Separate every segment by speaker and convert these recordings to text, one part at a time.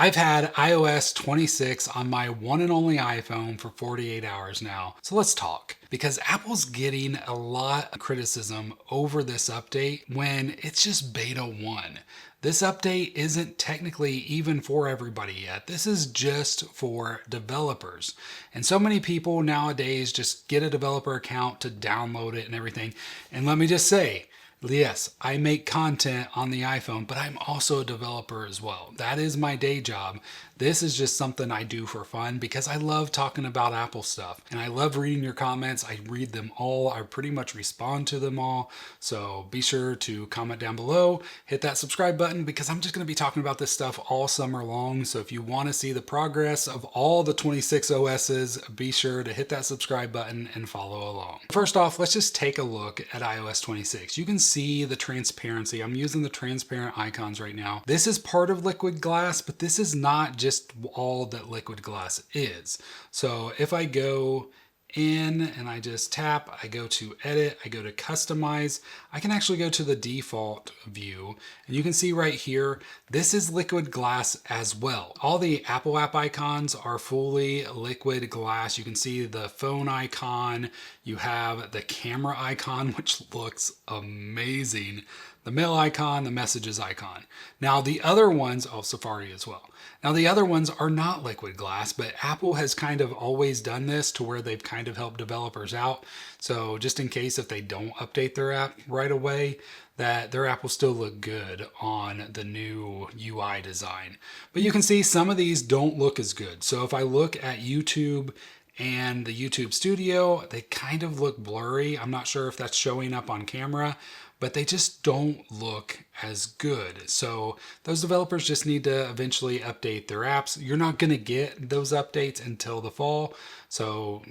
Speaker 1: I've had iOS 26 on my one and only iPhone for 48 hours now. So let's talk. Because Apple's getting a lot of criticism over this update when it's just beta 1. This update isn't technically even for everybody yet. This is just for developers. And so many people nowadays just get a developer account to download it and everything. And let me just say, yes, I make content on the iPhone, but I'm also a developer as well. That is my day job. This is just something I do for fun because I love talking about Apple stuff and I love reading your comments. I read them all. I pretty much respond to them all. So be sure to comment down below, hit that subscribe button because I'm just going to be talking about this stuff all summer long. So if you want to see the progress of all the 26 OSs, be sure to hit that subscribe button and follow along. First off, let's just take a look at iOS 26. You can see the transparency. I'm using the transparent icons right now. This is part of Liquid Glass, but this is not just all that Liquid Glass is. So if I go in and I just tap, I go to edit, I go to customize, I can actually go to the default view and you can see right here, this is Liquid Glass as well. All the Apple app icons are fully Liquid Glass. You can see the phone icon, you have the camera icon, which looks amazing, the mail icon, the messages icon. Now the other ones, oh, Safari as well. Now the other ones are not Liquid Glass, but Apple has kind of always done this to where they've kind of helped developers out. So just in case if they don't update their app right away, that their app will still look good on the new UI design. But you can see some of these don't look as good. So if I look at YouTube and the YouTube Studio, they kind of look blurry. I'm not sure if that's showing up on camera, but they just don't look as good. So those developers just need to eventually update their apps. You're not gonna get those updates until the fall. So,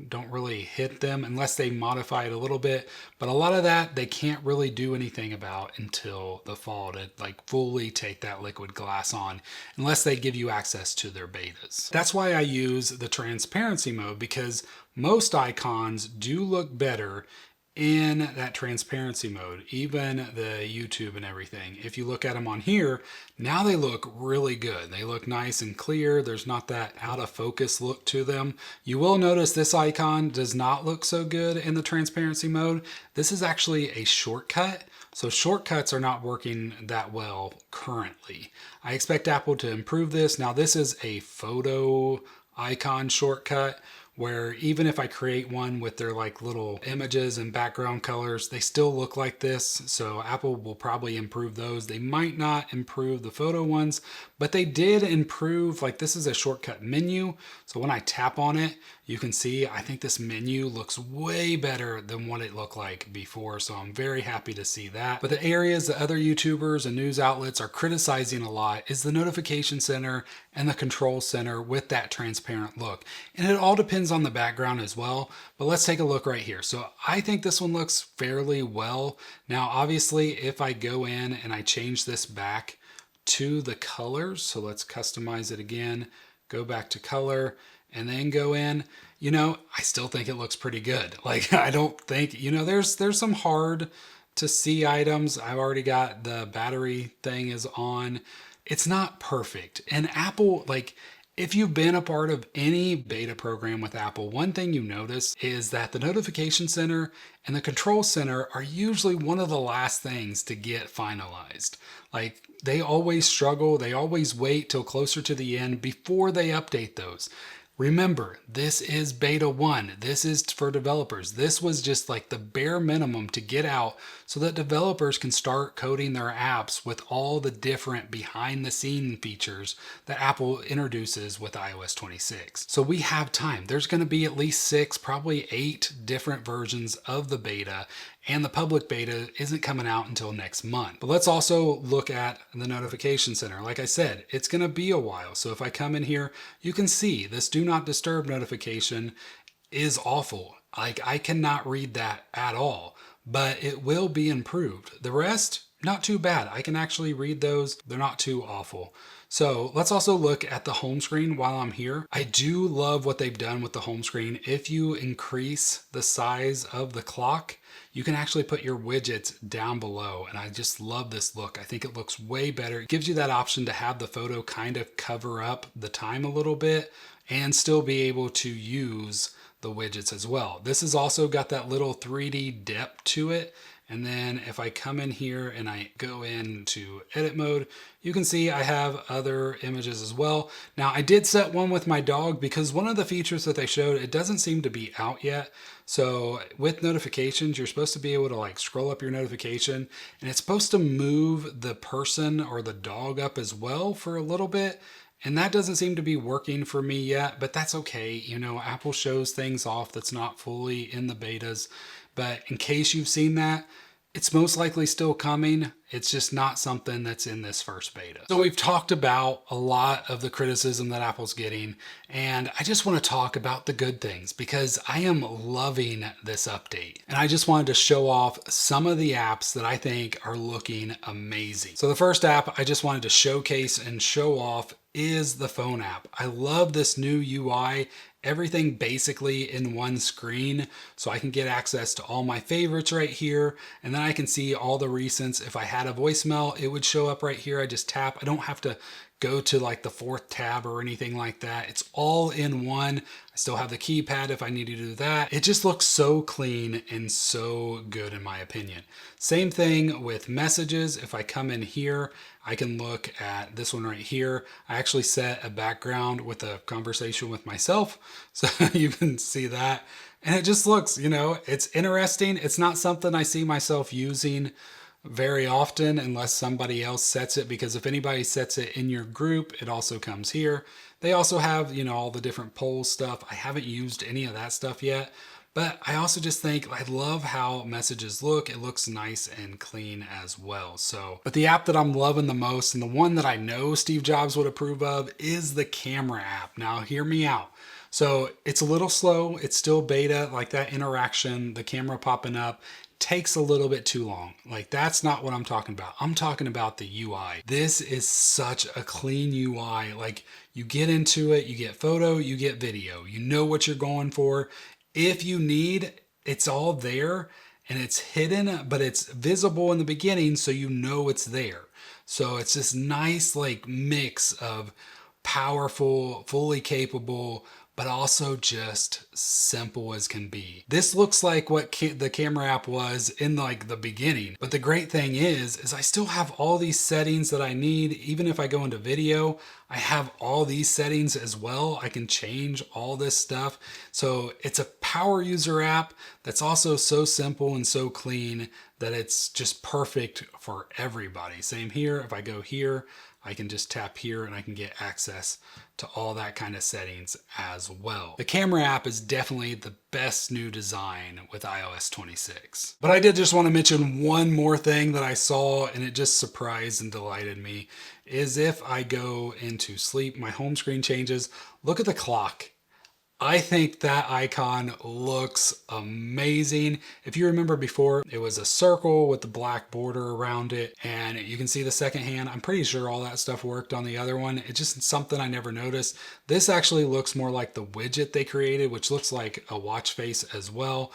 Speaker 1: don't really hit them unless they modify it a little bit. But a lot of that, they can't really do anything about until the fall to fully take that Liquid Glass on, unless they give you access to their betas. That's why I use the transparency mode, because most icons do look better in that transparency mode, even the YouTube and everything. If you look at them on here, now they look really good. They look nice and clear. There's not that out of focus look to them. You will notice this icon does not look so good in the transparency mode. This is actually a shortcut. So shortcuts are not working that well currently. I expect Apple to improve this. Now this is a photo icon shortcut, where even if I create one with their little images and background colors, they still look like this. So Apple will probably improve those. They might not improve the photo ones, but they did improve, this is a shortcut menu. So when I tap on it, you can see, I think this menu looks way better than what it looked like before. So I'm very happy to see that. But the areas that other YouTubers and news outlets are criticizing a lot is the notification center and the control center with that transparent look. And it all depends on the background as well, but let's take a look right here. So I think this one looks fairly well. Now, obviously, if I go in and I change this back to the colors, so let's customize it again, go back to color, and then go in, I still think it looks pretty good. I don't think, there's some hard to see items. I've already got the battery thing is on. It's not perfect. And Apple, if you've been a part of any beta program with Apple, one thing you notice is that the notification center and the control center are usually one of the last things to get finalized. They always struggle. They always wait till closer to the end before they update those. Remember, this is beta 1. This is for developers. This was just the bare minimum to get out so that developers can start coding their apps with all the different behind the scene features that Apple introduces with iOS 26. So we have time. There's going to be at least 6, probably 8 different versions of the beta, and the public beta isn't coming out until next month. But let's also look at the notification center. Like I said, it's going to be a while. So if I come in here, you can see this do not disturb notification is awful. I cannot read that at all, but it will be improved. The rest, not too bad. I can actually read those. They're not too awful. So let's also look at the home screen while I'm here. I do love what they've done with the home screen. If you increase the size of the clock, you can actually put your widgets down below. And I just love this look. I think it looks way better. It gives you that option to have the photo kind of cover up the time a little bit and still be able to use the widgets as well. This has also got that little 3D depth to it. And then if I come in here and I go into edit mode, you can see I have other images as well. Now I did set one with my dog because one of the features that they showed, it doesn't seem to be out yet. So with notifications, you're supposed to be able to like scroll up your notification and it's supposed to move the person or the dog up as well for a little bit. And that doesn't seem to be working for me yet, but that's okay. You know, Apple shows things off that's not fully in the betas. But in case you've seen that, it's most likely still coming. It's just not something that's in this first beta. So we've talked about a lot of the criticism that Apple's getting, and I just want to talk about the good things because I am loving this update. And I just wanted to show off some of the apps that I think are looking amazing. So the first app I just wanted to showcase and show off is the phone app. I love this new UI. Everything basically in one screen, so I can get access to all my favorites right here, and then I can see all the recents. If I had a voicemail, it would show up right here. I just tap. I don't have to go to like the fourth tab or anything like that. It's all in one. I still have the keypad if I need to do that. It just looks so clean and so good in my opinion. Same thing with messages. If I come in here, I can look at this one right here. I actually set a background with a conversation with myself, so you can see that. And it just looks, you know, it's interesting. It's not something I see myself using very often unless somebody else sets it, because if anybody sets it in your group, it also comes here. They also have, you know, all the different poll stuff. I haven't used any of that stuff yet, but I also just think I love how messages look. It looks nice and clean as well. So, but the app that I'm loving the most and the one that I know Steve Jobs would approve of is the camera app. Now, hear me out. So it's a little slow. It's still beta, like that interaction, the camera popping up takes a little bit too long. Like that's not what I'm talking about. I'm talking about the UI. This is such a clean UI. Like you get into it, you get photo, you get video. You know what you're going for. If you need, it's all there and it's hidden, but it's visible in the beginning so you know it's there. So it's this nice like mix of powerful, fully capable, but also just simple as can be. This looks like what the camera app was in like the beginning. But the great thing is I still have all these settings that I need. Even if I go into video, I have all these settings as well. I can change all this stuff. So it's a power user app that's also so simple and so clean that it's just perfect for everybody. Same here. If I go here, I can just tap here and I can get access to all that kind of settings as well. The camera app is definitely the best new design with iOS 26. But I did just want to mention one more thing that I saw and it just surprised and delighted me is if I go into sleep, my home screen changes. Look at the clock. I think that icon looks amazing. If you remember before, it was a circle with the black border around it, and you can see the second hand. I'm pretty sure all that stuff worked on the other one. It's just something I never noticed. This actually looks more like the widget they created, which looks like a watch face as well.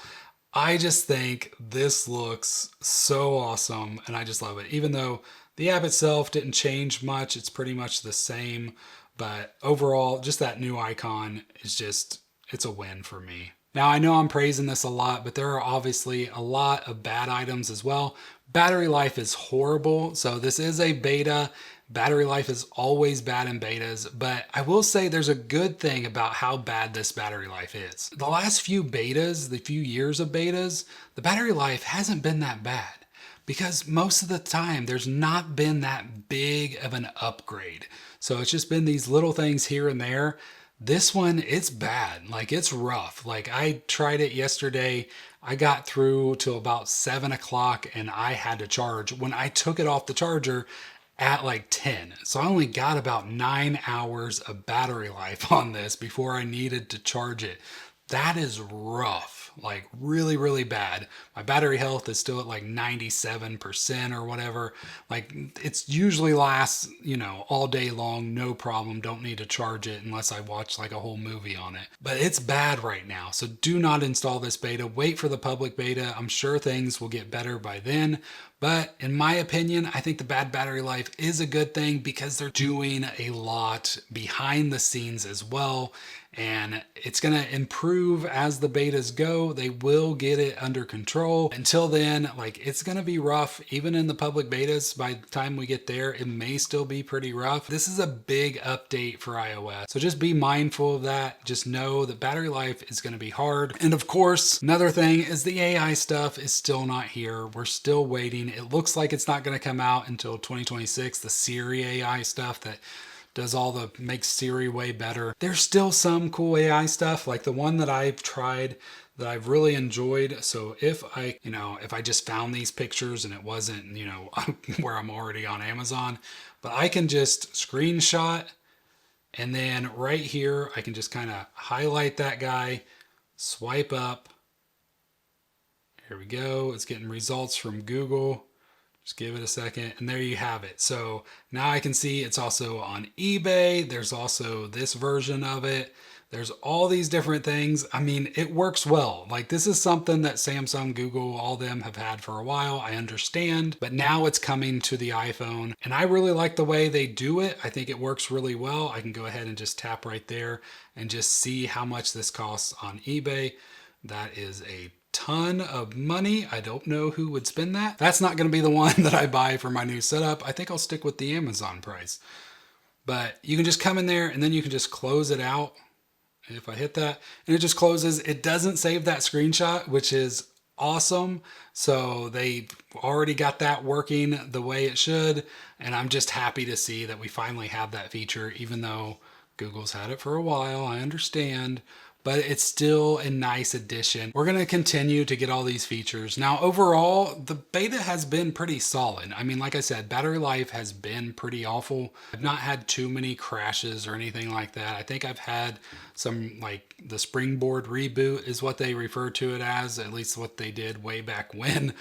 Speaker 1: I just think this looks so awesome, and I just love it. Even though the app itself didn't change much, it's pretty much the same. But overall, just that new icon is just, it's a win for me. Now, I know I'm praising this a lot, but there are obviously a lot of bad items as well. Battery life is horrible. So this is a beta. Battery life is always bad in betas, but I will say there's a good thing about how bad this battery life is. The last few betas, the few years of betas, the battery life hasn't been that bad, because most of the time there's not been that big of an upgrade. So it's just been these little things here and there. This one, it's bad. Like it's rough. Like I tried it yesterday. I got through till about 7 o'clock and I had to charge when I took it off the charger at like 10. So I only got about 9 hours of battery life on this before I needed to charge it. That is rough. like really, really bad. My battery health is still at like 97% or whatever. Like it's usually lasts, all day long, no problem. Don't need to charge it unless I watch like a whole movie on it. But it's bad right now. So do not install this beta. Wait for the public beta. I'm sure things will get better by then. But in my opinion, I think the bad battery life is a good thing because they're doing a lot behind the scenes as well. And it's going to improve as the betas go. They will get it under control. Until then, like it's going to be rough. Even in the public betas, by the time we get there, it may still be pretty rough. This is a big update for iOS. So just be mindful of that. Just know that battery life is going to be hard. And of course, another thing is the AI stuff is still not here. We're still waiting. It looks like it's not going to come out until 2026. The Siri AI stuff that makes Siri way better. There's still some cool AI stuff, like the one that I've tried that I've really enjoyed. So if I just found these pictures and it wasn't, where I'm already on Amazon, but I can just screenshot, and then right here, I can just kind of highlight that guy, swipe up. Here we go. It's getting results from Google. Just give it a second, and there you have it. So now I can see it's also on eBay. There's also this version of it. There's all these different things. I mean, it works well. Like this is something that Samsung, Google, all them have had for a while. I understand, but now it's coming to the iPhone, and I really like the way they do it. I think it works really well. I can go ahead and just tap right there and just see how much this costs on eBay. That is a ton of money. I don't know who would spend that. That's not going to be the one that I buy for my new setup. I think I'll stick with the Amazon price. But you can just come in there and then you can just close it out. If I hit that and it just closes, it doesn't save that screenshot, which is awesome. So they already got that working the way it should. And I'm just happy to see that we finally have that feature, even though Google's had it for a while. I understand. But it's still a nice addition. We're going to continue to get all these features. Now, overall, the beta has been pretty solid. I mean, like I said, battery life has been pretty awful. I've not had too many crashes or anything like that. I think I've had some, like the springboard reboot is what they refer to it as, at least what they did way back when.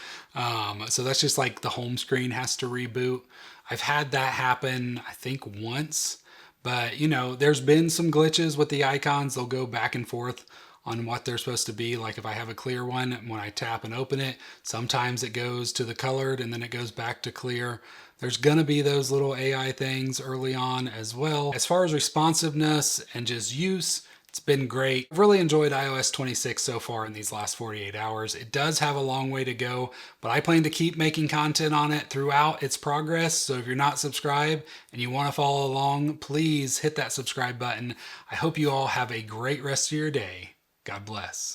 Speaker 1: So that's just like the home screen has to reboot. I've had that happen, I think once. But, there's been some glitches with the icons. They'll go back and forth on what they're supposed to be. Like if I have a clear one, when I tap and open it, sometimes it goes to the colored and then it goes back to clear. There's going to be those little AI things early on as well. As far as responsiveness and just use, it's been great. I've really enjoyed iOS 26 so far in these last 48 hours. It does have a long way to go, but I plan to keep making content on it throughout its progress. So if you're not subscribed and you want to follow along, please hit that subscribe button. I hope you all have a great rest of your day. God bless.